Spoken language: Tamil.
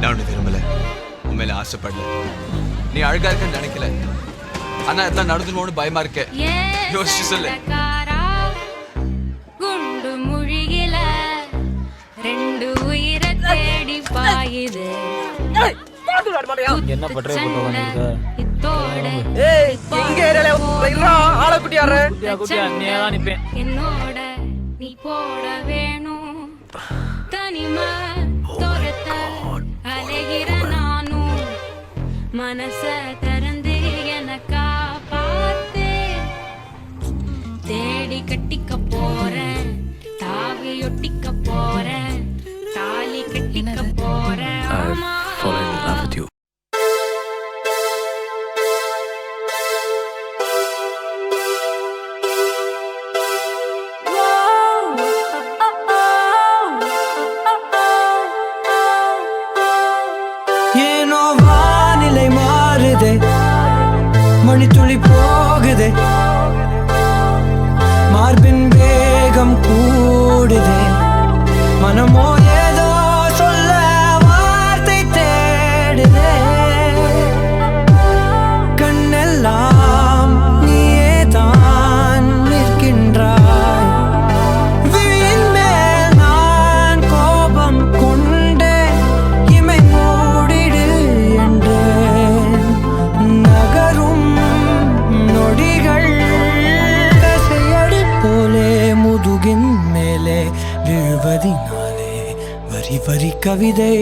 நான் உன்னை விரும்பல, உண்மையில ஆசைப்படல. நீ அழகா இருக்கன்னு நினைக்கல, ஆனா இதெல்லாம் நடந்துருவோன்னு பயமா இருக்க. யோசிச்சு சொல்லு. குண்டு முழியில ரெண்டு உயிரை தேடி பாயுது. என்ன பண்றே போட்டோ இத்தோட எங்க ஏரியால இல்ல ஆள குட்டியாரே குட்டியா நீதான் நிப்பேன். என்னோட நீ போட வேணும் தனிமை தோரத்த அலைகிற நானும் மனச திறந்து எனக்கா பார்த்து தேடி கட்டிக்க போறேன், தாவி ஒட்டிக்க போறேன், தாலி கட்டிக்க போறேன். Falling in love with you. ஏனோ வானிலை மாறுதே, மணித்துளி போகுதே, மார்பின் வேகம் கூடுதே, மனமோ ஏதோ சொல்ல வார்த்தை தேடுதே, கண்ணெல்லாம் நீயே தான் நிற்கின்றாய், விழியின் மேல் நான் கோபம் கொண்டே இமை மூடிடு என்றேன், நகரும் நொடிகள் கசையடி போலே முதுகின் மேலே விழுவதினாலே வரி வரி கவிதை